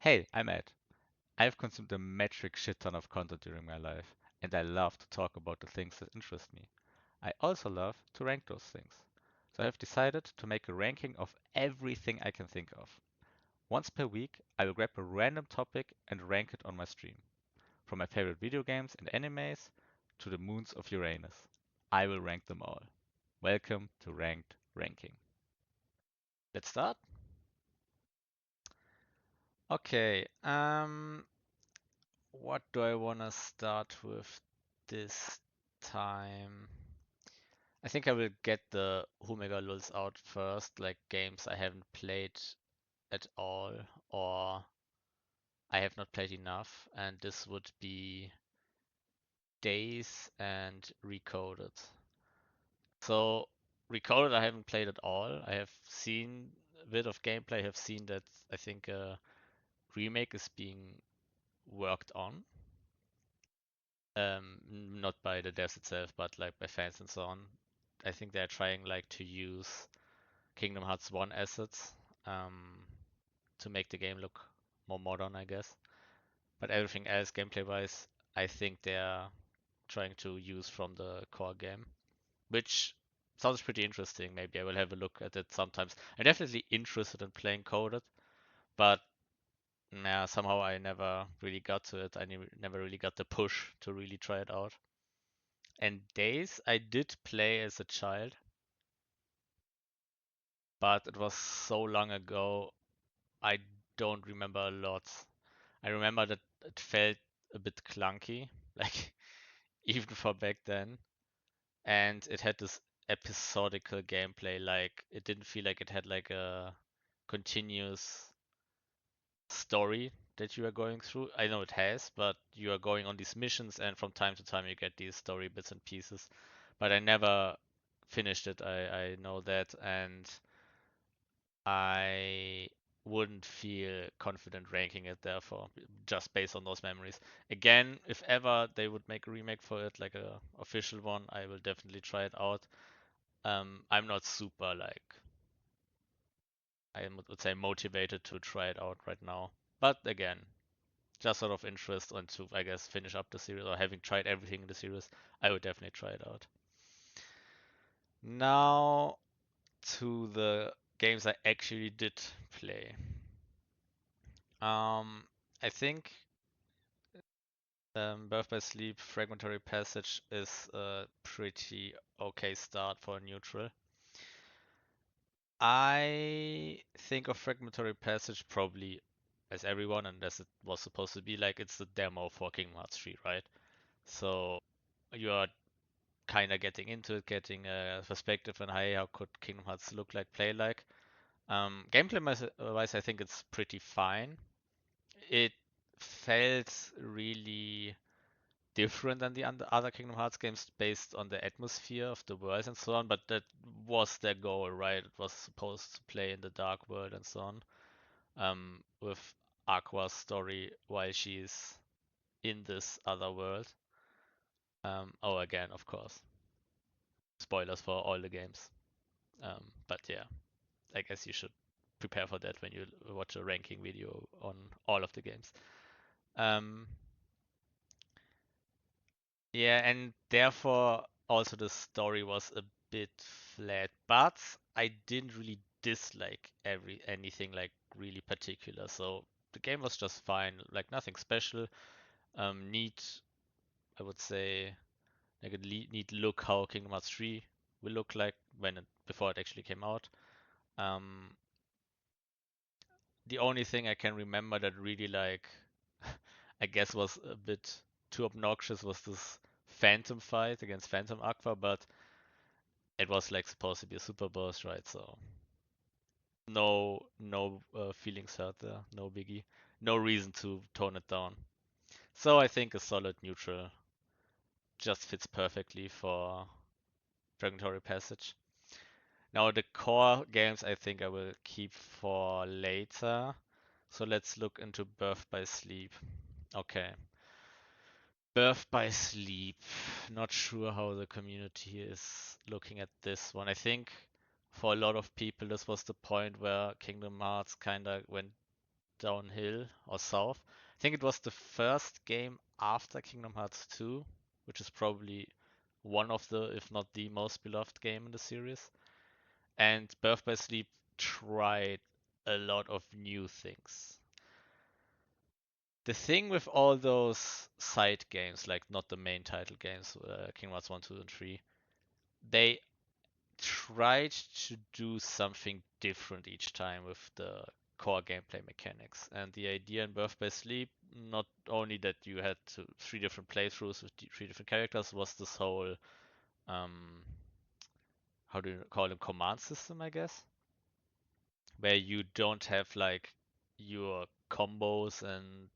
Hey, I'm Ed. I've consumed a metric shit ton of content during my life, and I love to talk about the things that interest me. I also love to rank those things. So I have decided to make a ranking of everything I can think of. Once per week, I will grab a random topic and rank it on my stream. From my favorite video games and animes to the moons of Uranus. I will rank them all. Welcome to Ranked Ranking. Let's start? Okay, what do I want to start with this time? I think I will get the Omega Lulz out first, like games I haven't played at all or I have not played enough, and this would be Days and Recoded. So Recoded I haven't played at all. I have seen a bit of gameplay, I have seen that I think a remake is being worked on. Not by the devs itself, but like by fans and so on. I think they're trying like to use Kingdom Hearts 1 assets um, to make the game look more modern, I guess. But everything else, gameplay-wise, I think they're trying to use from the core game, which sounds pretty interesting. Maybe I will have a look at it sometimes. I'm definitely interested in playing Coded, but nah, somehow I never really got to it. I never really got the push to really try it out. And Days I did play as a child, but it was so long ago, I don't remember a lot. I remember that it felt a bit clunky, like even for back then, and it had this episodical gameplay, like it didn't feel like it had like a continuous story that you are going through. I know it has, but you are going on these missions, and from time to time you get these story bits and pieces. But I never finished it. I know that, and I wouldn't feel confident ranking it therefore, just based on those memories. Again, if ever they would make a remake for it, like a official one, I will definitely try it out. I'm not super like would say motivated to try it out right now. But again, just sort of interest and to I guess finish up the series or having tried everything in the series, I would definitely try it out. Now to the games I actually did play. I think Birth by Sleep, Fragmentary Passage is a pretty okay start for a neutral. I think of Fragmentary Passage probably as everyone, and as it was supposed to be, like it's the demo for Kingdom Hearts 3, right? So you are kind of getting into it, getting a perspective on hey, how could Kingdom Hearts look like, play like. Gameplay wise, I think it's pretty fine. It felt really different than the other Kingdom Hearts games based on the atmosphere of the world and so on, but that was their goal, right? It was supposed to play in the dark world and so on. With Aqua's story while she's in this other world. Oh, again, of course, spoilers for all the games. But yeah, I guess you should prepare for that when you watch a ranking video on all of the games. Um, Yeah, and therefore also the story was a bit flat, but I didn't really dislike anything like really particular. So the game was just fine, like nothing special. Neat, I would say, like a neat look how Kingdom Hearts 3 will look like before it actually came out. Um, the only thing I can remember that really like I guess was a bit too obnoxious was this Phantom fight against Phantom Aqua, but it was like supposed to be a super boss, right? So no feelings hurt there, no biggie, no reason to tone it down. So I think a solid neutral just fits perfectly for Fragmentary Passage. Now the core games I think I will keep for later. So let's look into Birth by Sleep. Okay. Birth by Sleep. Not sure how the community is looking at this one. I think for a lot of people, this was the point where Kingdom Hearts kind of went downhill or south. I think it was the first game after Kingdom Hearts 2, which is probably one of the, if not the most beloved game in the series. And Birth by Sleep tried a lot of new things. The thing with all those side games, like not the main title games, Kingdom Hearts 1, 2, and 3, they tried to do something different each time with the core gameplay mechanics. And the idea in Birth by Sleep, not only that you had three different playthroughs with three different characters, was this whole, um, how do you call it, command system, I guess, where you don't have like your combos and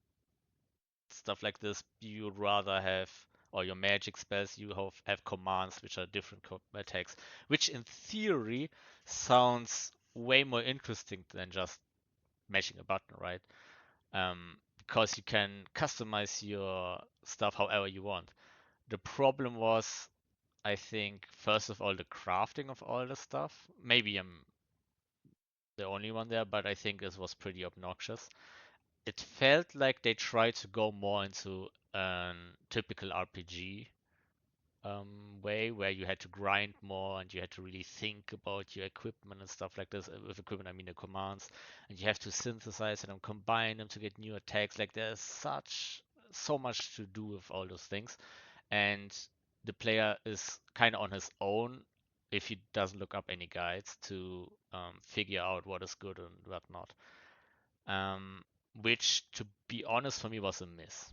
stuff like this. You rather have, or your magic spells, you have commands which are different attacks, which in theory sounds way more interesting than just mashing a button, right? Because you can customize your stuff however you want. The problem was, I think, first of all, the crafting of all the stuff. Maybe I'm the only one there, but I think this was pretty obnoxious. It felt like they tried to go more into a typical RPG way where you had to grind more and you had to really think about your equipment and stuff like this. With equipment, I mean the commands, and you have to synthesize them and combine them to get new attacks. Like there's so much to do with all those things, and the player is kind of on his own if he doesn't look up any guides to figure out what is good and what not. Um, which, to be honest, for me was a miss.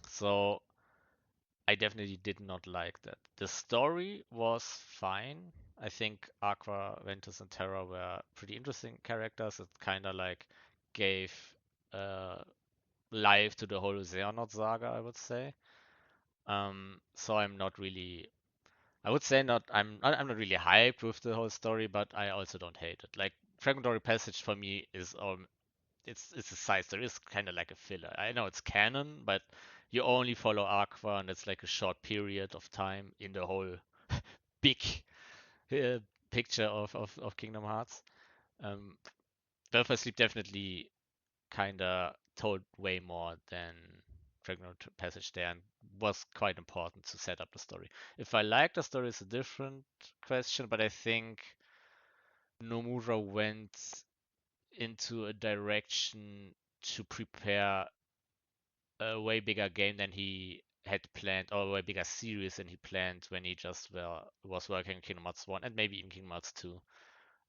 So I definitely did not like that. The story was fine. I think Aqua, Ventus, and Terra were pretty interesting characters. It kind of like gave uh, life to the whole Xehanort saga, I would say. So I'm not really, I would say not, I'm not really hyped with the whole story, but I also don't hate it. Like Fragmentary Passage for me is it's a side story. It's kind of like a filler. I know it's canon, but you only follow Aqua, and it's like a short period of time in the whole big uh, picture of Kingdom Hearts. Um, Birth by Sleep definitely kind of told way more than Pregnant Passage there, and was quite important to set up the story. If I like the story is a different question, but I think Nomura went into a direction to prepare a way bigger game than he had planned, or a way bigger series than he planned when he just was working on Kingdom Hearts 1 and maybe even Kingdom Hearts 2,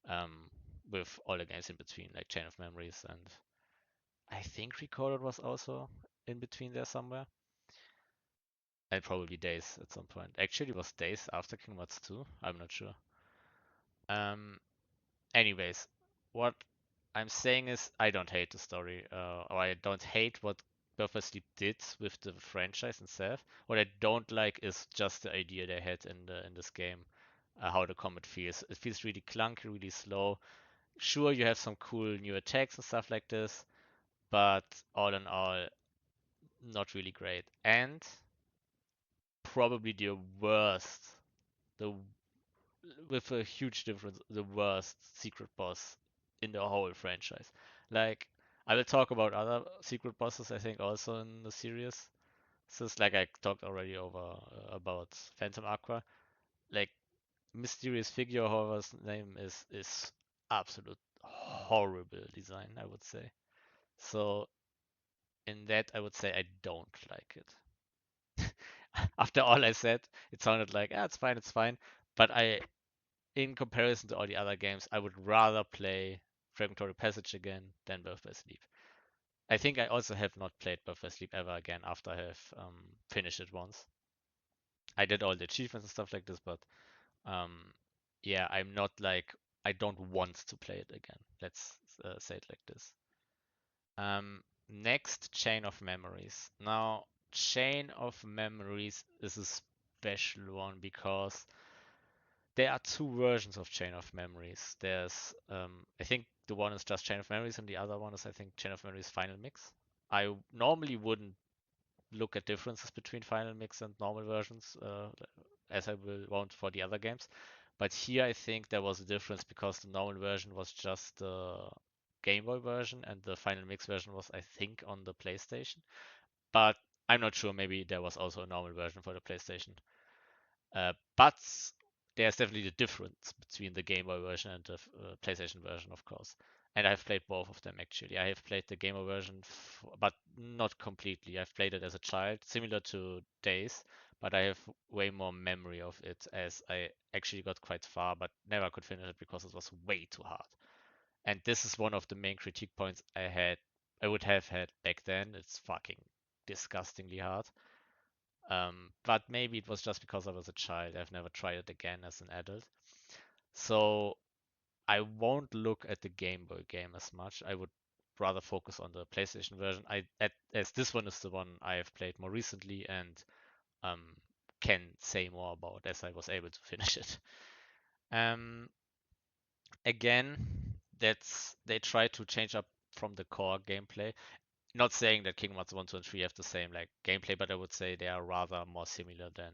um, with all the games in between, like Chain of Memories, and I think Recorded was also in between there somewhere. And probably Days at some point. Actually, it was Days after Kingdom Hearts 2. I'm not sure. Um, Anyways, what I'm saying is I don't hate the story, or I don't hate what Purposely did with the franchise itself. What I don't like is just the idea they had in this game, how the combat feels. It feels really clunky, really slow. Sure, you have some cool new attacks and stuff like this, but all in all, not really great. And probably the worst, the with a huge difference, the worst secret boss in the whole franchise. Like, I will talk about other secret bosses, I think, also in the series. Since, like, I talked already over about Phantom Aqua. Like, mysterious figure, however his name is absolute horrible design, I would say. So, in that, I would say I don't like it. After all I said, it sounded like, it's fine, it's fine. But in comparison to all the other games, I would rather play Fragmentary Passage again than Birth by Sleep. I think I also have not played Birth by Sleep ever again after I have finished it once. I did all the achievements and stuff like this, but um, yeah, I'm not like I don't want to play it again. Let's say it like this. Next, Chain of Memories. Now, Chain of Memories is a special one because there are two versions of Chain of Memories. There's, I think the one is just Chain of Memories, and the other one is, I think, Chain of Memories Final Mix. I normally wouldn't look at differences between Final Mix and normal versions, as I will won't for the other games. But here I think there was a difference because the normal version was just Game Boy version, and the Final Mix version was, I think, on the PlayStation. But I'm not sure. Maybe there was also a normal version for the PlayStation. But there's definitely a difference between the Game Boy version and the PlayStation version, of course. And I've played both of them actually. I have played the Game Boy version, but not completely. I've played it as a child, similar to Days, but I have way more memory of it as I actually got quite far, but never could finish it because it was way too hard. And this is one of the main critique points I would have had back then. It's fucking disgustingly hard. But maybe it was just because I was a child. I've never tried it again as an adult. So I won't look at the Game Boy game as much. I would rather focus on the PlayStation version. As this one is the one I have played more recently and um, can say more about as I was able to finish it. Um, Again, that's they try to change up from the core gameplay. Not saying that Kingdom Hearts 1, 2, and 3 have the same like gameplay, but I would say they are rather more similar than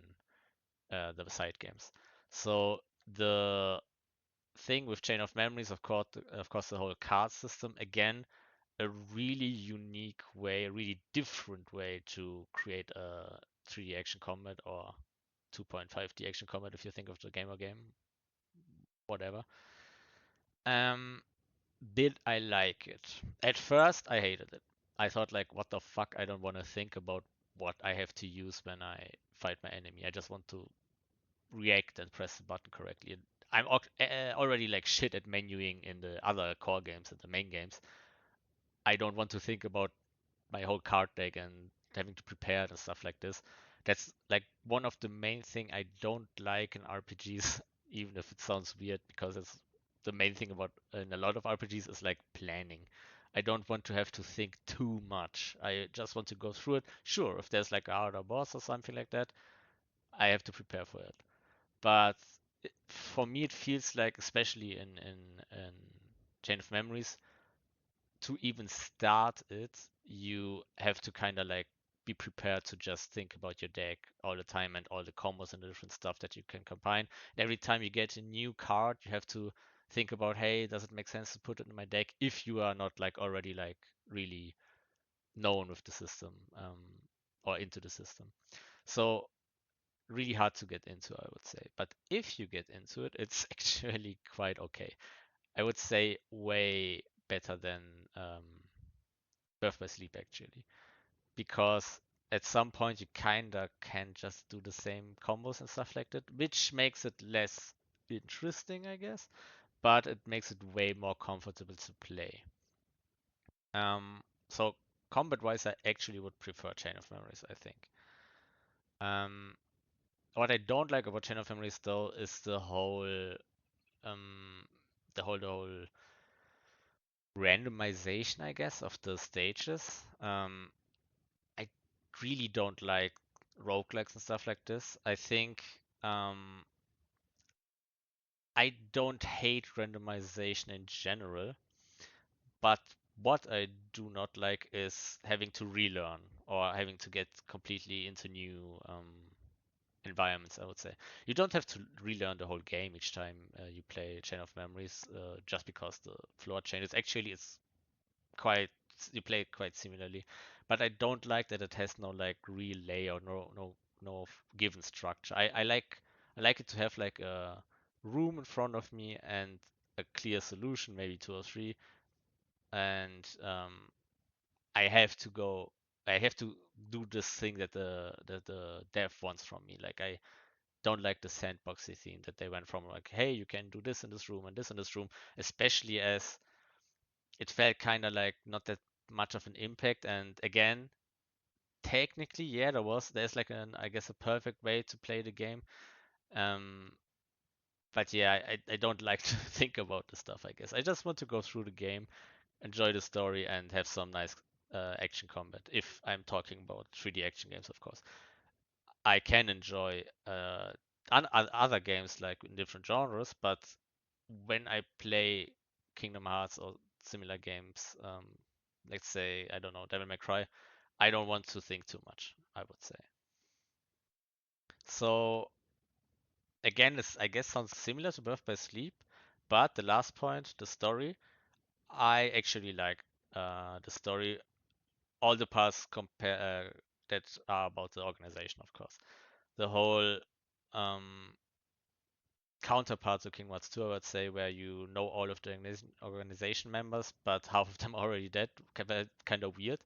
the side games. So the thing with Chain of Memories, of course, the whole card system. Again, a really unique way, a really different way to create a 3D action combat or 2.5D action combat if you think of the gamer game, whatever. Um, did I like it? At first, I hated it. I thought like, what the fuck? I don't want to think about what I have to use when I fight my enemy. I just want to react and press the button correctly. And I'm already like shit at menuing in the other core games and the main games. I don't want to think about my whole card deck and having to prepare it and stuff like this. That's like one of the main thing I don't like in RPGs, even if it sounds weird, because it's the main thing about in a lot of RPGs is like planning. I don't want to have to think too much. I just want to go through it. Sure, if there's like a harder boss or something like that, I have to prepare for it. But for me, it feels like, especially in Chain of Memories, to even start it, you have to kind of like be prepared to just think about your deck all the time and all the combos and the different stuff that you can combine. And every time you get a new card, you have to think about, hey, does it make sense to put it in my deck if you are not like already like really known with the system or into the system. So really hard to get into, I would say. But if you get into it, it's actually quite okay. I would say way better than um, Birth by Sleep actually, because at some point you kinda can just do the same combos and stuff like that, which makes it less interesting, I guess, but it makes it way more comfortable to play. So combat-wise, I actually would prefer Chain of Memories, I think. Um, what I don't like about Chain of Memories though is um, the whole randomization, I guess, of the stages. I really don't like roguelikes and stuff like this. I think I don't hate randomization in general, but what I do not like is having to relearn or having to get completely into new environments, I would say. You don't have to relearn the whole game each time you play Chain of Memories just because the floor changes. Actually, it's quite you play it quite similarly, but I don't like that it has no like real layout, no given structure. I like it to have like a room in front of me and a clear solution, maybe two or three, and I have to go. I have to do this thing that the dev wants from me. Like I don't like the sandboxy theme that they went from. Like, hey, you can do this in this room and this in this room, especially as it felt kind of like not that much of an impact. And again, technically, yeah, there's like an I guess a perfect way to play the game. Um, but yeah, I don't like to think about the stuff. I guess I just want to go through the game, enjoy the story, and have some nice action combat. If I'm talking about 3D action games, of course, I can enjoy other games like in different genres, but when I play Kingdom Hearts or similar games, let's say, I don't know, Devil May Cry, I don't want to think too much, I would say. So again, this I guess sounds similar to Birth by Sleep, but the last point, the story, I actually like the story, all the parts that are about the organization, of course. The whole um, counterpart to Kingdom Hearts 2, I would say, where you know all of the organization members, but half of them are already dead, kind of weird,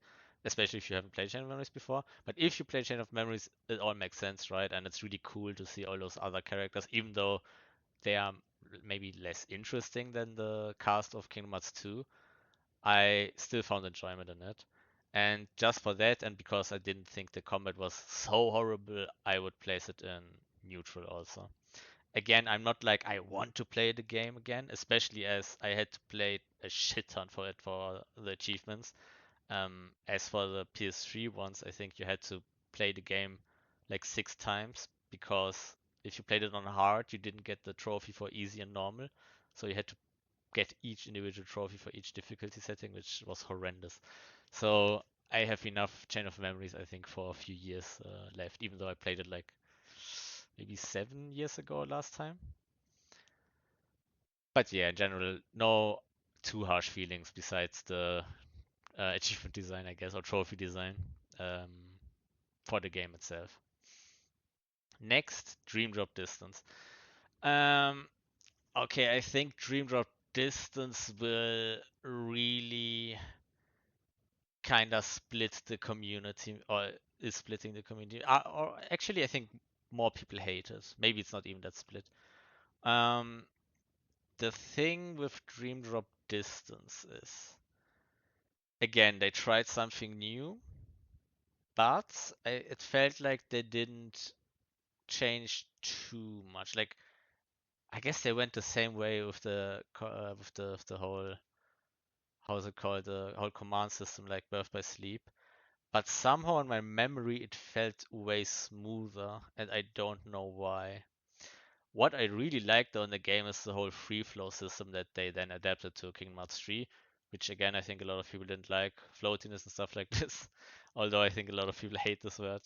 especially if you haven't played Chain of Memories before. But if you play Chain of Memories, it all makes sense, right? And it's really cool to see all those other characters, even though they are maybe less interesting than the cast of Kingdom Hearts 2. I still found enjoyment in it. And just for that, and because I didn't think the combat was so horrible, I would place it in neutral also. Again, I'm not like I want to play the game again, especially as I had to play a shit ton for it for the achievements. As for the PS3 ones, I think you had to play the game like 6 times because if you played it on hard, you didn't get the trophy for easy and normal. So you had to get each individual trophy for each difficulty setting, which was horrendous. So I have enough Chain of Memories, I think, for a few years left, even though I played it like maybe 7 years ago last time. But yeah, in general, no too harsh feelings besides the achievement design, I guess, or trophy design um, for the game itself. Next, Dream Drop Distance. Um, okay, I think Dream Drop Distance will really kind of split the community, or is splitting the community. Or actually, I think more people hate it. Maybe it's not even that split. Um, the thing with Dream Drop Distance is, again, they tried something new, but it felt like they didn't change too much. Like, I guess they went the same way with the whole, how's it called, the whole command system, like Birth by Sleep. But somehow in my memory it felt way smoother, and I don't know why. What I really liked though in the game is the whole free flow system that they then adapted to Kingdom Hearts 3, which again I think a lot of people didn't like, floatiness and stuff like this. Although I think a lot of people hate this word,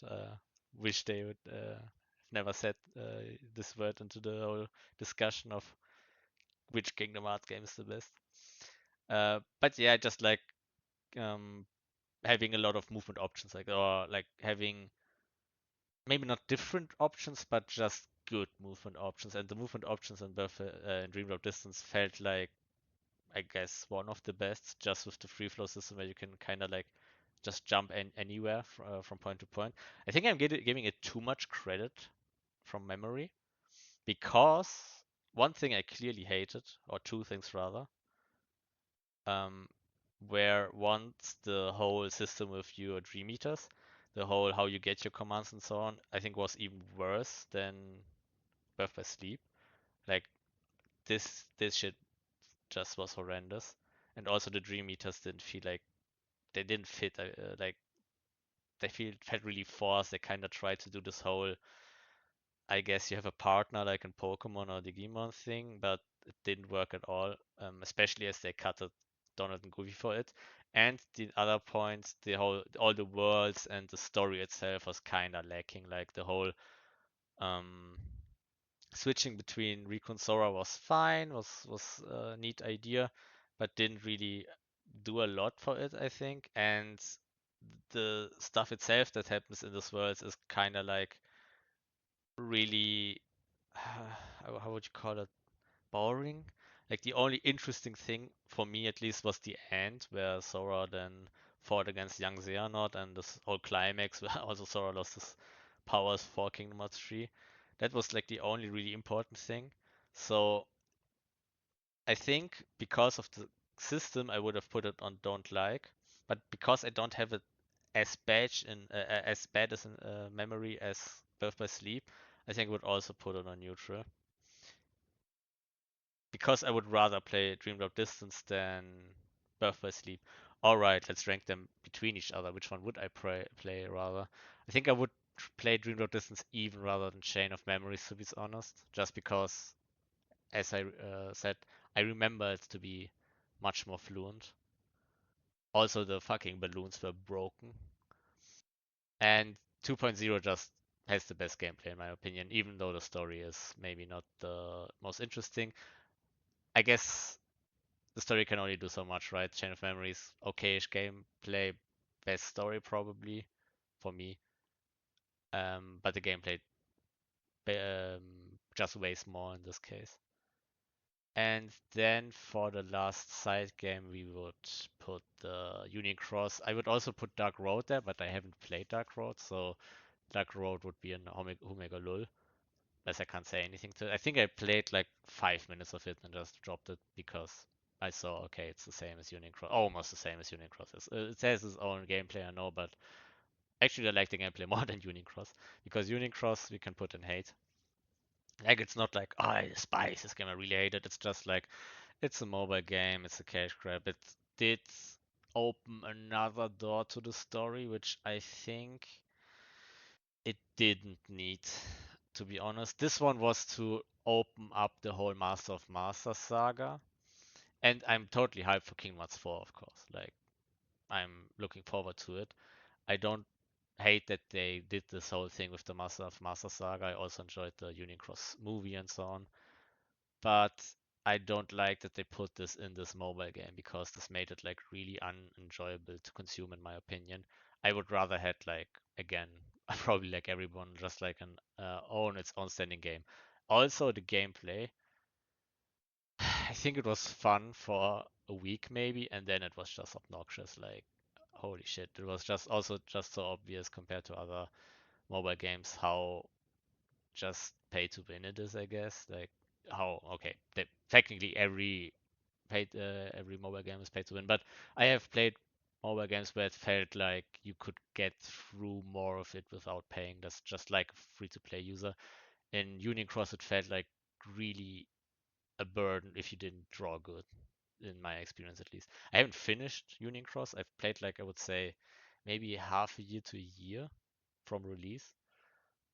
wish they would never said this word into the whole discussion of which Kingdom Hearts game is the best. But yeah, just like um, having a lot of movement options, like or like having maybe not different options, but just good movement options. And the movement options in Dream Drop Distance felt like, I guess, one of the best, just with the free flow system where you can kind of like just jump anywhere from point to point. I think I'm giving it too much credit from memory because one thing I clearly hated, or two things rather, um, where once the whole system with your Dream Eaters, the whole how you get your commands and so on, I think was even worse than Birth by Sleep. Like this shit just was horrendous, and also the Dream Eaters didn't feel like they didn't fit. Like they felt really forced. They kind of tried to do this whole, I guess you have a partner like in Pokemon or Digimon thing, but it didn't work at all. Especially as they cutted Donald and Goofy for it. And the other point, the whole all the worlds and the story itself was kind of lacking. Like the whole um, switching between Riku and Sora was fine, was a neat idea, but didn't really do a lot for it, I think. And the stuff itself that happens in this world is kind of like really, how would you call it, boring. Like the only interesting thing for me at least was the end where Sora then fought against young Xehanort and this whole climax where also Sora lost his powers for Kingdom Hearts 3. That was like the only really important thing. So I think because of the system I would have put it on don't like, but because I don't have it as bad as in memory as Birth by Sleep, I think I would also put it on neutral because I would rather play Dream Drop Distance than Birth by Sleep. All right, let's rank them between each other. Which one would I play rather? I think I would play Dream Drop Distance even rather than Chain of Memories, to be honest. Just because, as I said, I remember it to be much more fluent. Also, the fucking balloons were broken. And 2.0 just has the best gameplay in my opinion, even though the story is maybe not the most interesting. I guess the story can only do so much, right? Chain of Memories, okayish gameplay, best story probably for me. But the gameplay just weighs more in this case. And then for the last side game, we would put the Union Cross. I would also put Dark Road there, but I haven't played Dark Road, so Dark Road would be an Omega Lul, as I can't say anything to it. I think I played like 5 minutes of it and just dropped it because I saw, okay, it's the same as Union Cross, almost the same as Union Cross. It has its own gameplay, I know, but actually I like the gameplay more than Union Cross because Union Cross we can put in hate. Like it's not like, oh, I despise this game, I really hate it. It's just like it's a mobile game, it's a cash grab. It did open another door to the story, which I think it didn't need, to be honest. This one was to open up the whole Master of Masters saga. And I'm totally hyped for Kingdom Hearts 4, of course. Like, I'm looking forward to it. I don't hate that they did this whole thing with the Master of Masters saga. I also enjoyed the Union Cross movie and so on. But I don't like that they put this in this mobile game because this made it like really unenjoyable to consume, in my opinion. I would rather had like again, probably like everyone, just like an own its own standing game. Also, the gameplay, I think it was fun for a week maybe, and then it was just obnoxious. Like, holy shit! It was just also just so obvious compared to other mobile games how just pay to win it is, I guess. Like how okay, technically every mobile game is pay to win, but I have played mobile games where it felt like you could get through more of it without paying. That's just like a free to play user. In Union Cross, it felt like really a burden if you didn't draw good, in my experience at least. I haven't finished Union Cross. I've played like I would say maybe half a year to a year from release.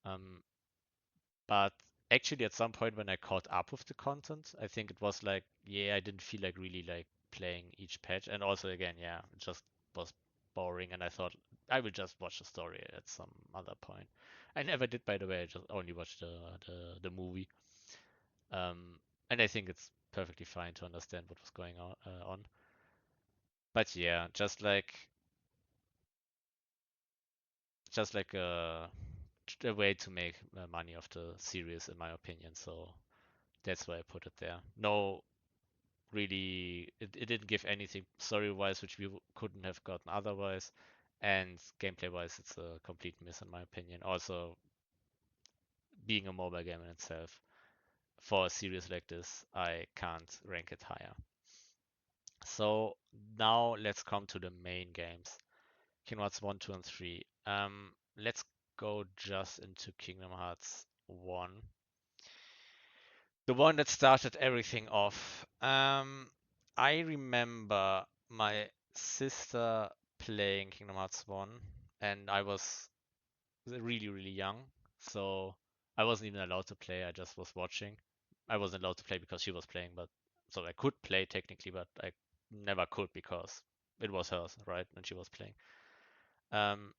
Um, But actually, at some point when I caught up with the content, I think it was like, yeah, I didn't feel like really like playing each patch. And also, again, yeah, it just was boring. And I thought I will just watch the story at some other point. I never did, by the way. I just only watched the movie. Um, and I think it's perfectly fine to understand what was going on. But yeah, just like a way to make money off the series, in my opinion. So that's why I put it there. No, really, it didn't give anything story-wise, which we couldn't have gotten otherwise. And gameplay-wise, it's a complete miss, in my opinion. Also, being a mobile game in itself, for a series like this, I can't rank it higher. So now let's come to the main games. Kingdom Hearts 1, 2, and 3. Let's go just into Kingdom Hearts 1. The one that started everything off. I remember my sister playing Kingdom Hearts 1, and I was really, really young, so I wasn't even allowed to play, I just was watching. I wasn't allowed to play because she was playing, but so I could play technically, but I never could because it was hers, right? And she was playing. Um,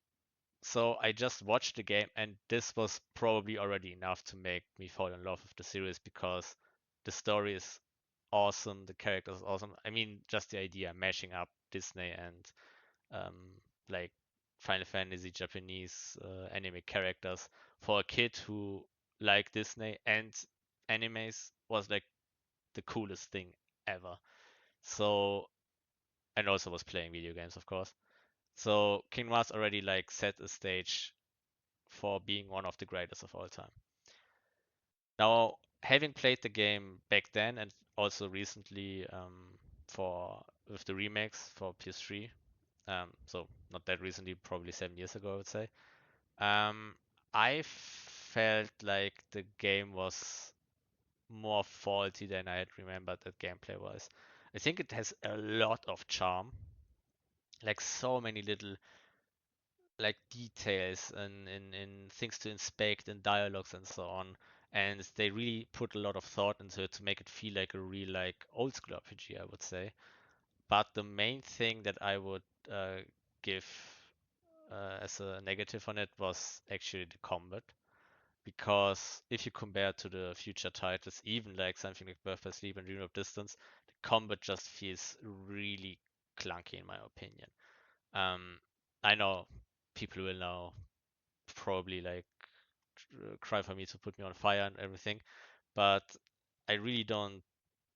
so I just watched the game, and this was probably already enough to make me fall in love with the series because the story is awesome, the characters are awesome. I mean, just the idea mashing up Disney and like Final Fantasy Japanese anime characters for a kid who liked Disney and animes was like the coolest thing ever. So, and also was playing video games, of course. So Kingdom Hearts already like set a stage for being one of the greatest of all time. Now, having played the game back then and also recently for with the remakes for PS3, so not that recently, probably 7 years ago, I would say. Um, I felt like the game was more faulty than I had remembered that gameplay was. I think it has a lot of charm, like so many little like details and things to inspect and dialogues and so on. And they really put a lot of thought into it to make it feel like a real like old school RPG, I would say. But the main thing that I would give as a negative on it was actually the combat. Because if you compare to the future titles, even like something like Birth by Sleep and Dream of Distance, combat just feels really clunky in my opinion. Um, I know people will now probably like cry for me to put me on fire and everything, but I really don't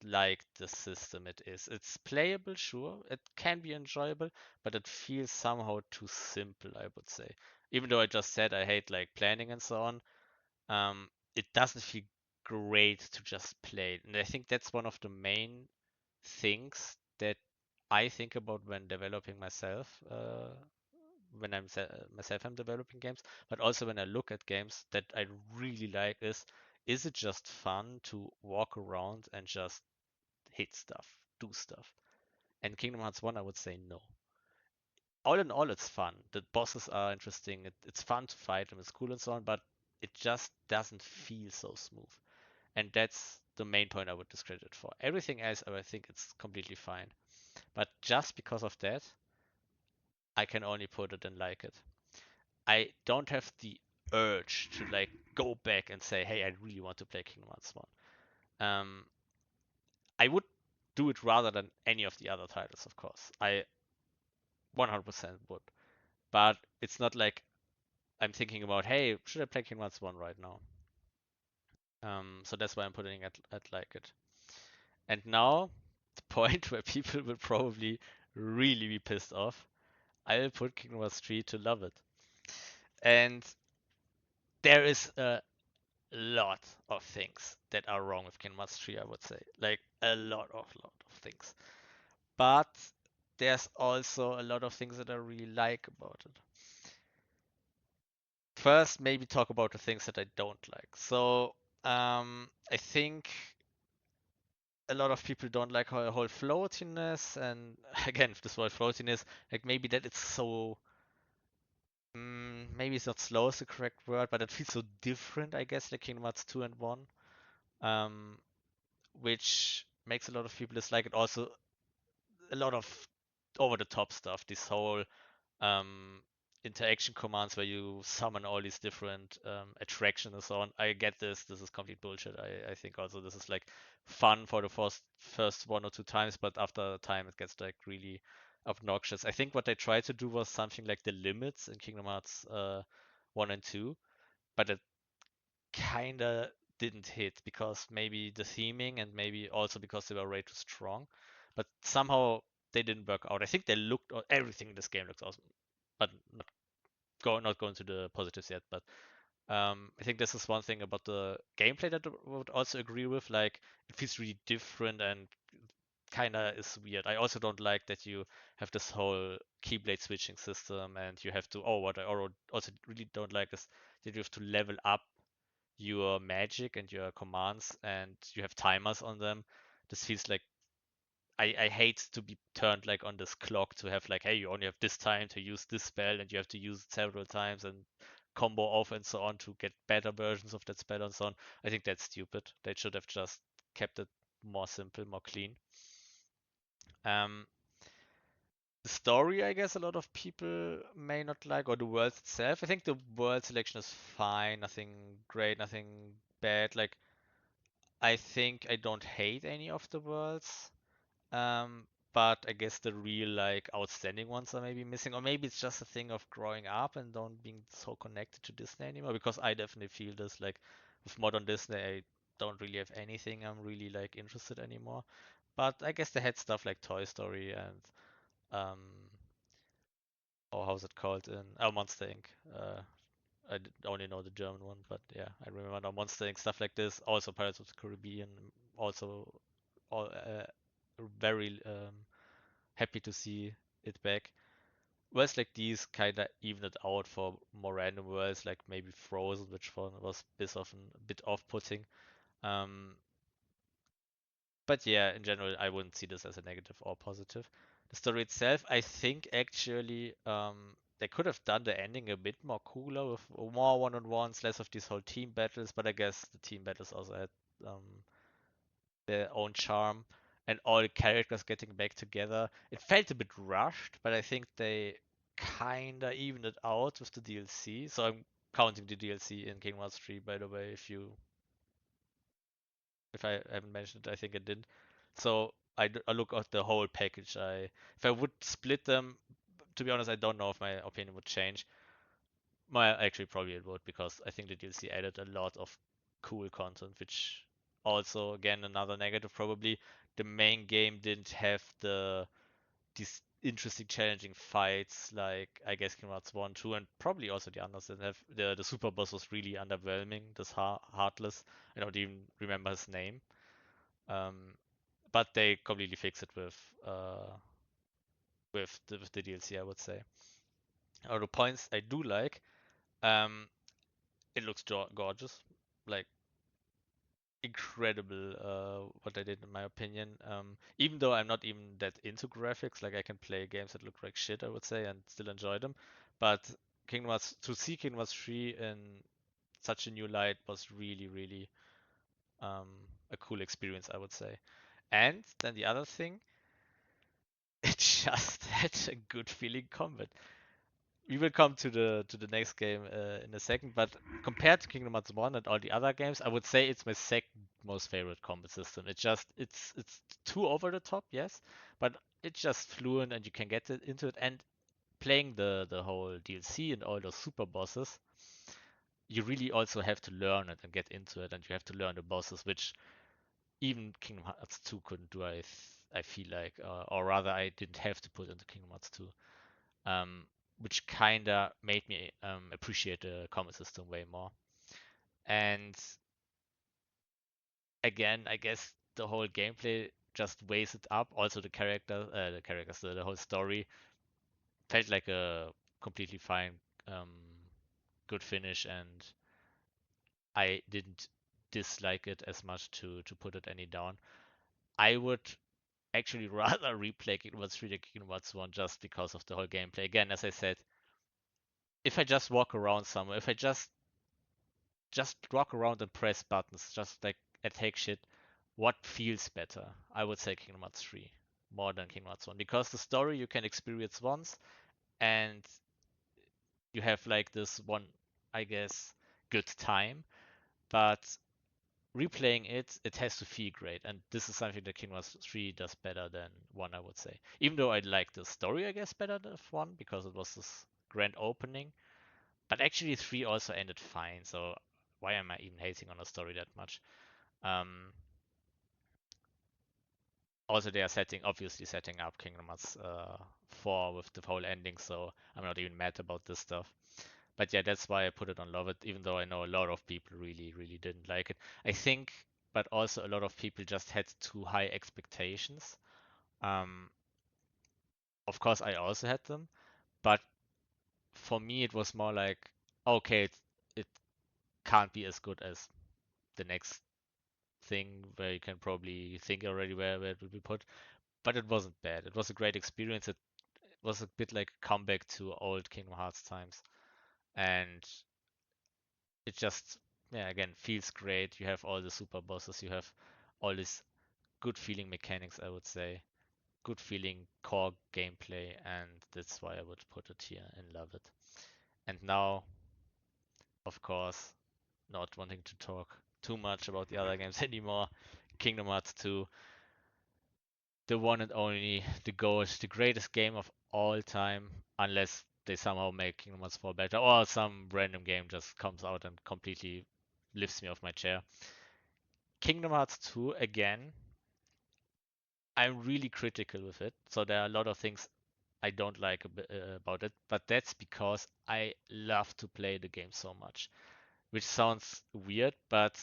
like the system it is. It's playable, sure. It can be enjoyable, but it feels somehow too simple, I would say. Even though I just said I hate like planning and so on, it doesn't feel great to just play. And I think that's one of the main things that I think about when developing myself, when myself I'm developing games, but also when I look at games that I really like is it just fun to walk around and just hit stuff, do stuff? And Kingdom Hearts 1, I would say no. All in all, it's fun. The bosses are interesting. It's fun to fight them. It's cool and so on, but it just doesn't feel so smooth. And that's the main point I would discredit it for. Everything else, I think it's completely fine. But just because of that, I can only put it and like it. I don't have the urge to like go back and say, hey, I really want to play Kingdom Hearts 1. I would do it rather than any of the other titles, of course. I 100% would. But it's not like I'm thinking about, hey, should I play Kingdom Hearts 1 right now? So that's why I'm putting it at like it. And now, the point where people will probably really be pissed off, I will put Kingdom Hearts 3 to love it. And there is a lot of things that are wrong with Kingdom Hearts 3, I would say. Like a lot of things. But there's also a lot of things that I really like about it. First, maybe talk about the things that I don't like. So, I think a lot of people don't like how whole floatiness, and again, this word floatiness, like maybe that it's so, maybe it's not slow is the correct word, but it feels so different, I guess, like Kingdom Hearts 2 and 1, um, which makes a lot of people dislike it. Also, a lot of over the top stuff. This whole um, interaction commands where you summon all these different attractions and so on. I get this. This is complete bullshit. I think also this is like fun for the first one or two times, but after time it gets like really obnoxious. I think what they tried to do was something like the limits in Kingdom Hearts 1 and 2, but it kinda didn't hit because maybe the theming and maybe also because they were way too strong. But somehow they didn't work out. I think they looked everything in this game looks awesome, but not going to the positives yet. But I think this is one thing about the gameplay that I would also agree with. Like it feels really different and kinda is weird. I also don't like that you have this whole keyblade switching system and you have to. Oh, what I also really don't like is that you have to level up your magic and your commands and you have timers on them. This feels like I hate to be turned like on this clock to have like, hey, you only have this time to use this spell and you have to use it several times and combo off and so on to get better versions of that spell and so on. I think that's stupid. They should have just kept it more simple, more clean. Um, the story, I guess a lot of people may not like, or the world itself. I think the world selection is fine, nothing great, nothing bad. Like I think I don't hate any of the worlds, but I guess the real like outstanding ones are maybe missing, or maybe it's just a thing of growing up and don't being so connected to Disney anymore. Because I definitely feel this like with modern Disney, I don't really have anything I'm really like interested anymore. But I guess they had stuff like Toy Story and um, or how's it called in Monster Inc. Only know the German one, but yeah, I remember now Monster Inc. stuff like this. Also Pirates of the Caribbean. Also, all very happy to see it back. Worlds like these kind of even it out for more random worlds, like maybe Frozen, which one was a bit off-putting. Um, but yeah, in general, I wouldn't see this as a negative or positive. The story itself, I think actually they could have done the ending a bit more cooler with more one-on-ones, less of these whole team battles. But I guess the team battles also had um, their own charm, and all the characters getting back together. It felt a bit rushed, but I think they kinda evened it out with the DLC. So I'm counting the DLC in Kingdom Hearts 3, by the way, if I haven't mentioned it, I think I did. So I look at the whole package. If I would split them, to be honest, I don't know if my opinion would change. Well, actually, probably it would because I think the DLC added a lot of cool content, which also, again, another negative probably. The main game didn't have these interesting, challenging fights like I guess Kingdom Hearts 1, 2, and probably also the others that have the super boss was really underwhelming. This Heartless, I don't even remember his name. Um, but they completely fix it with the DLC, I would say. The points I do like, um, it looks gorgeous, like incredible what they did in my opinion. Even though I'm not even that into graphics, like I can play games that look like shit, I would say, and still enjoy them. But to see Kingdom Hearts 3 in such a new light was really, really um, a cool experience, I would say. And then the other thing, it just had a good feeling combat. We will come to the next game in a second, but compared to Kingdom Hearts 1 and all the other games, I would say it's my second most favorite combat system. It's too over the top, yes, but it's just fluent and you can get into it. And playing the whole DLC and all those super bosses, you really also have to learn it and get into it, and you have to learn the bosses, which even Kingdom Hearts 2 couldn't do. I feel like, or rather, I didn't have to put into Kingdom Hearts 2, which kinda made me appreciate the combat system way more. And again, I guess the whole gameplay just weighs it up. Also, the characters, the whole story felt like a completely fine, um, good finish, and I didn't dislike it as much to put it any down. I would actually rather replay Kingdom Hearts 3 than Kingdom Hearts 1 just because of the whole gameplay. Again, as I said, if I just walk around somewhere, if I just walk around and press buttons, just like attack shit, what feels better? I would say Kingdom Hearts 3 more than Kingdom Hearts 1 because the story you can experience once and you have like this one, I guess, good time, but replaying it, it has to feel great. And this is something that Kingdom Hearts 3 does better than 1, I would say. Even though I like the story, I guess, better than 1 because it was this grand opening. But actually, 3 also ended fine, so why am I even hating on a story that much? Um, Also, they are obviously setting up Kingdom Hearts 4 with the whole ending, so I'm not even mad about this stuff. But yeah, that's why I put it on Love It, even though I know a lot of people really, really didn't like it. I think, but also a lot of people just had too high expectations. Um, of course, I also had them, but for me, it was more like, okay, it can't be as good as the next thing where you can probably think already where it will be put. But it wasn't bad. It was a great experience. It was a bit like a comeback to old Kingdom Hearts times. And it just, yeah, again, feels great. You have all the super bosses, you have all these good feeling mechanics, I would say. Good feeling core gameplay, and that's why I would put it here and love it. And now, of course, not wanting to talk too much about the other games anymore. Kingdom Hearts 2, the one and only, the GOAT, the greatest game of all time, unless they somehow make Kingdom Hearts 4 better, or some random game just comes out and completely lifts me off my chair. Kingdom Hearts 2, again, I'm really critical with it. So there are a lot of things I don't like about it, but that's because I love to play the game so much, which sounds weird, but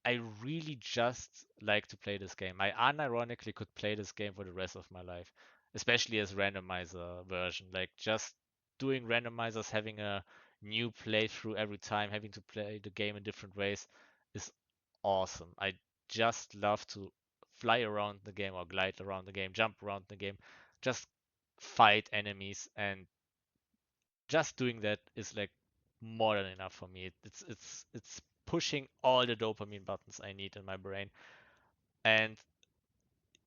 I really just like to play this game. I unironically could play this game for the rest of my life, especially as randomizer version. Like just doing randomizers, having a new playthrough every time, having to play the game in different ways is awesome. I just love to fly around the game or glide around the game, jump around the game, just fight enemies, and just doing that is like more than enough for me. It's pushing all the dopamine buttons I need in my brain. And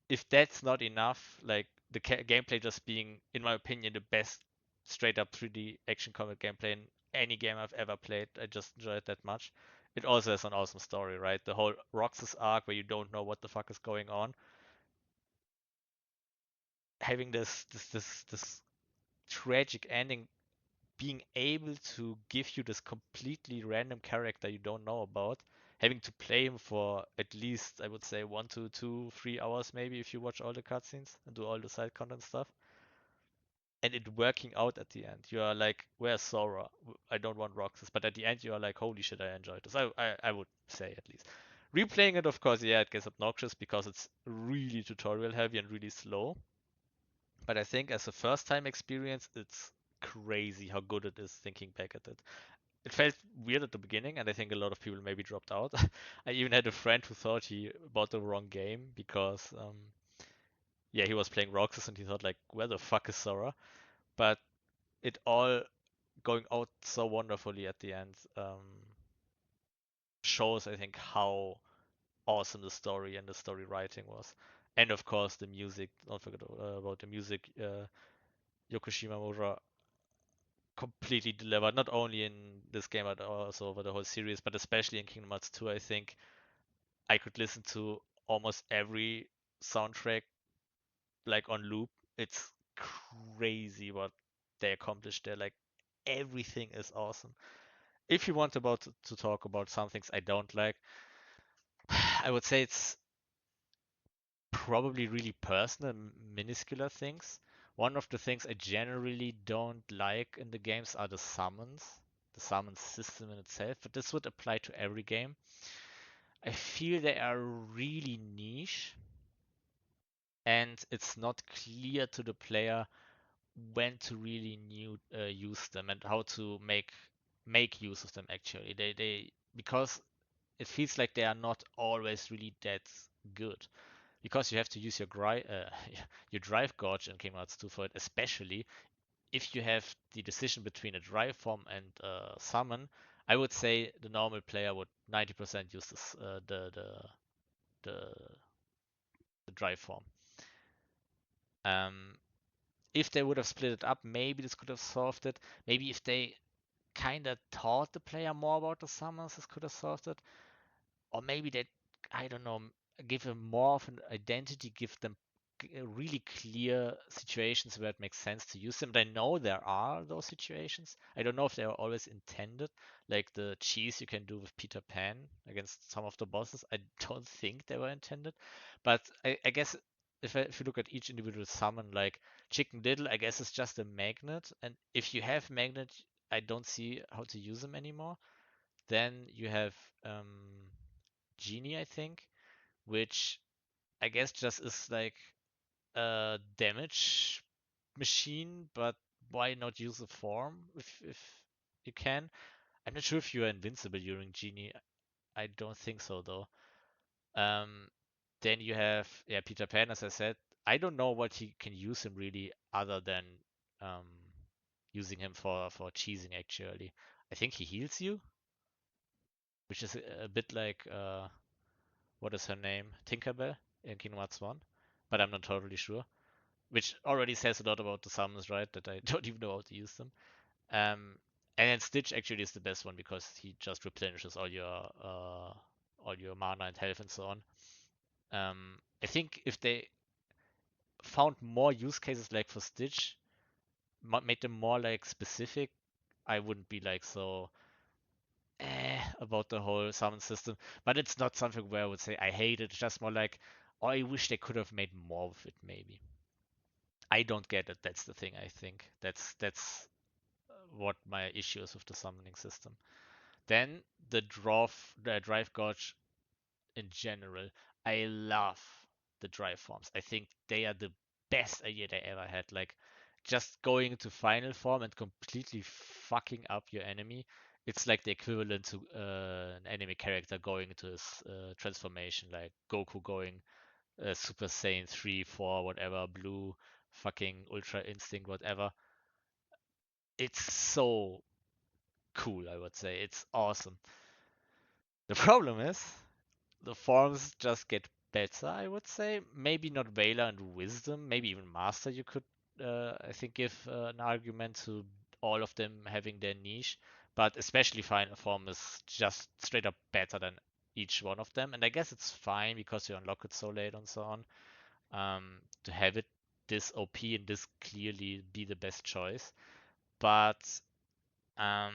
if that's not enough, like the gameplay just being, in my opinion, the best straight up 3D action combat gameplay in any game I've ever played, I just enjoy it that much. It also has an awesome story, right? The whole Roxas arc where you don't know what the fuck is going on. having this tragic ending, being able to give you this completely random character you don't know about, having to play him for at least, I would say, 1 to 2, 3 hours maybe if you watch all the cutscenes and do all the side content stuff, and it working out at the end. You are like, where's Sora? I don't want Roxas, but at the end you are like, holy shit, I enjoyed this. I would say at least. Replaying it, of course, yeah, it gets obnoxious because it's really tutorial heavy and really slow. But I think as a first time experience, it's crazy how good it is thinking back at it. It felt weird at the beginning, and I think a lot of people maybe dropped out. I even had a friend who thought he bought the wrong game because, yeah, he was playing Roxas and he thought like, where the fuck is Sora? But it all going out so wonderfully at the end shows, I think, how awesome the story and the story writing was. And of course, the music. Don't forget about the music. Yoko Shimomura completely delivered, not only in this game but also over the whole series, but especially in Kingdom Hearts 2. I think I could listen to almost every soundtrack like on loop. It's crazy what they accomplished there. Like everything is awesome. If you want about to talk about some things I don't like, I would say it's probably really personal, minuscule things. One of the things I generally don't like in the games are the summons system in itself, but this would apply to every game. I feel they are really niche, and it's not clear to the player when to really use them and how to make use of them actually. They because it feels like they are not always really that good because you have to use your drive gauge in Kingdom Hearts 2 for it, especially if you have the decision between a drive form and summon. I would say the normal player would 90% use the the drive form. Um, if they would have split it up, maybe this could have solved it. Maybe if they kind of taught the player more about the summons, this could have solved it. Or maybe they, I don't know, give them more of an identity, give them really clear situations where it makes sense to use them. And I know there are those situations. I don't know if they are always intended, like the cheese you can do with Peter Pan against some of the bosses. I don't think they were intended, but I guess if you look at each individual summon, like Chicken Little, I guess it's just a magnet, and if you have magnet, I don't see how to use them anymore. Then you have Genie, I think, which I guess just is like a damage machine, but why not use a form if you can? I'm not sure if you are invincible during Genie. I don't think so though. Um, then you have Peter Pan, as I said. I don't know what he can use him really other than um, using him for cheesing actually. I think he heals you, which is a bit like what is her name? Tinkerbell in Kingdom Hearts 1, but I'm not totally sure. Which already says a lot about the summons, right? That I don't even know how to use them. Um, and then Stitch actually is the best one because he just replenishes all your mana and health and so on. I think if they found more use cases like for Stitch, made them more like specific, I wouldn't be like so about the whole summon system. But it's not something where I would say I hate it. It's just more like, oh, I wish they could have made more of it. Maybe I don't get it. That's the thing. I think that's what my issue is with the summoning system. Then the drive gauge in general. I love the drive forms. I think they are the best idea they ever had. Like just going into final form and completely fucking up your enemy. It's like the equivalent to an anime character going into his transformation, like Goku going Super Saiyan 3, 4, whatever, blue, fucking Ultra Instinct, whatever. It's so cool, I would say. It's awesome. The problem is the forms just get better, I would say. Maybe not Valor and Wisdom, maybe even Master you could, I think, give an argument to all of them having their niche. But especially Final Form is just straight up better than each one of them. And I guess it's fine because you unlock it so late and so on to have it. this OP and this clearly be the best choice. But um,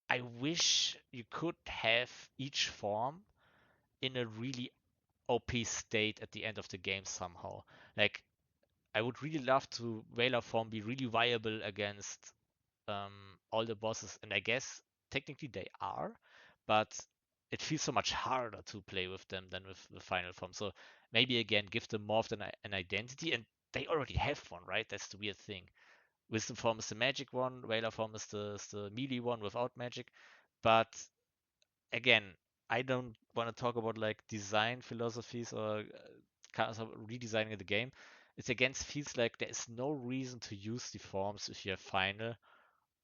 I wish you could have each form in a really OP state at the end of the game somehow. Like, I would really love to Veiler form be really viable against all the bosses, and I guess technically they are, but it feels so much harder to play with them than with the final form. So maybe again, give them more of an identity, and they already have one, right? That's the weird thing. Wisdom form is the magic one, Veiler form is the melee one without magic, but again, I don't want to talk about like design philosophies or kind of redesigning the game. It again feels like there is no reason to use the forms if you have final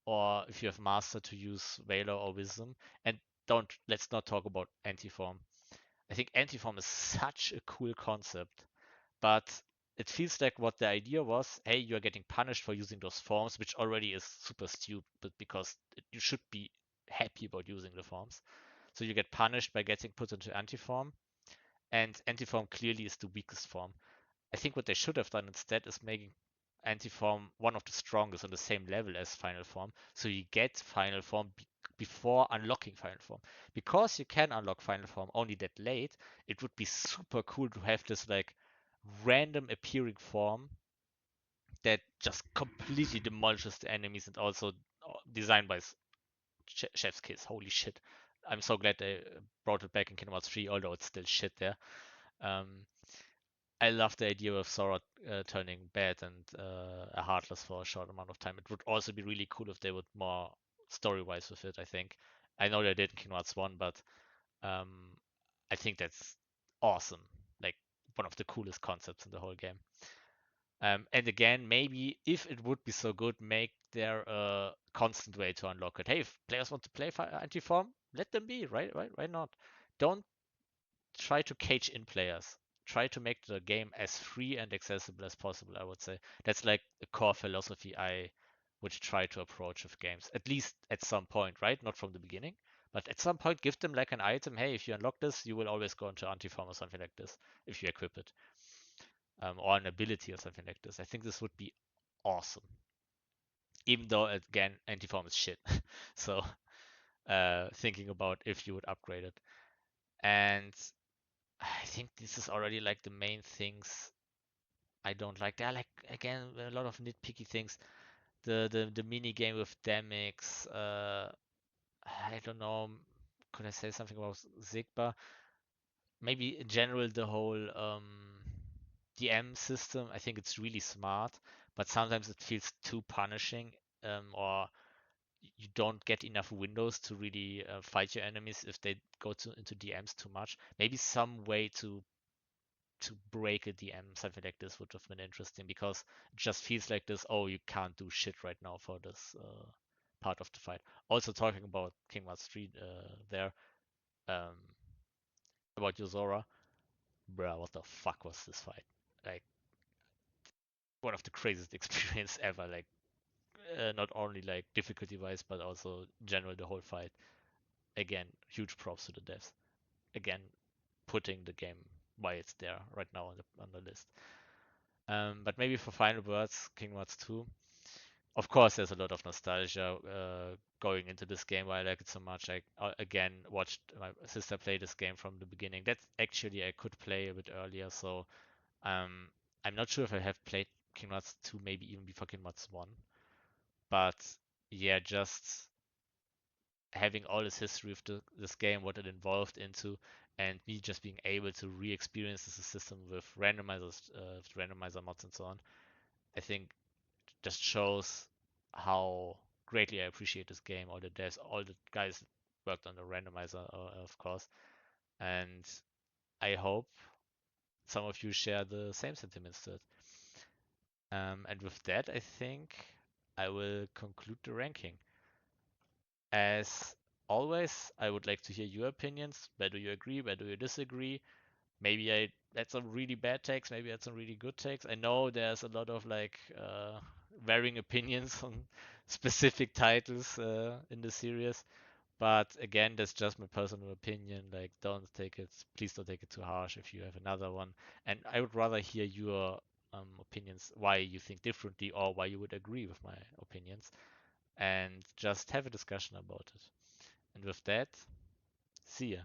or if you have master to use Valor or Wisdom. And don't let's not talk about anti-form. I think anti-form is such a cool concept, but it feels like what the idea was, hey, you're getting punished for using those forms, which already is super stupid because you should be happy about using the forms. So you get punished by getting put into anti-form, and anti-form clearly is the weakest form. I think what they should have done instead is making anti-form one of the strongest on the same level as final form. So you get final form before unlocking final form. Because you can unlock final form only that late, it would be super cool to have this like random appearing form that just completely demolishes the enemies and also designed by Chef's Kiss. Holy shit. I'm so glad they brought it back in Kingdom Hearts 3, although it's still shit there. Um, I love the idea of Sora turning bad and a Heartless for a short amount of time. It would also be really cool if they would more story-wise with it, I think. I know they did in Kingdom Hearts 1, but um, I think that's awesome. Like, one of the coolest concepts in the whole game. And again, maybe if it would be so good, make there a constant way to unlock it. Hey, if players want to play anti-form, let them be, right? Right? Why not? Don't try to cage in players. Try to make the game as free and accessible as possible, I would say. That's like a core philosophy I would try to approach with games, at least at some point, right? Not from the beginning, but at some point, give them like an item. Hey, if you unlock this, you will always go into anti-form or something like this if you equip it, or an ability or something like this. I think this would be awesome. Even though, again, anti-form is shit. So, thinking about if you would upgrade it. And I think this is already like the main things I don't like. There are like again a lot of nitpicky things. The mini game with Demix. I don't know. Could I say something about Zigba? Maybe in general the whole DM system. I think it's really smart, but sometimes it feels too punishing, or you don't get enough windows to really fight your enemies if they go into DMs too much. Maybe some way to break a DM, something like this would have been interesting because it just feels like this, oh, you can't do shit right now for this part of the fight. Also talking about King Hearts 3 there, um, about Yozora, bruh, what the fuck was this fight? Like, one of the craziest experience ever, like, not only like difficulty wise, but also in general the whole fight. Again, huge props to the devs. Again, putting the game why it's there right now on the list. But maybe for final words, King Hearts 2. Of course, there's a lot of nostalgia going into this game. Why I like it so much. I again watched my sister play this game from the beginning. That's actually I could play a bit earlier, so um, I'm not sure if I have played Kingdom Hearts 2 maybe even before Kingdom Hearts 1. But yeah, just having all this history of this game, what it involved into, and me just being able to re-experience this system with randomizers, with randomizer mods and so on. I think just shows how greatly I appreciate this game. All the devs, all the guys worked on the randomizer, of course, and I hope some of you share the same sentiments to it. And with that, I think I will conclude the ranking. As always, I would like to hear your opinions. Where do you agree? Where do you disagree? Maybe I had some really bad takes, maybe I had some really good takes. I know there's a lot of like varying opinions on specific titles in the series, But again, that's just my personal opinion. Like, please don't take it too harsh if you have another one. And I would rather hear your opinions, why you think differently or why you would agree with my opinions, and just have a discussion about it. And with that, see ya.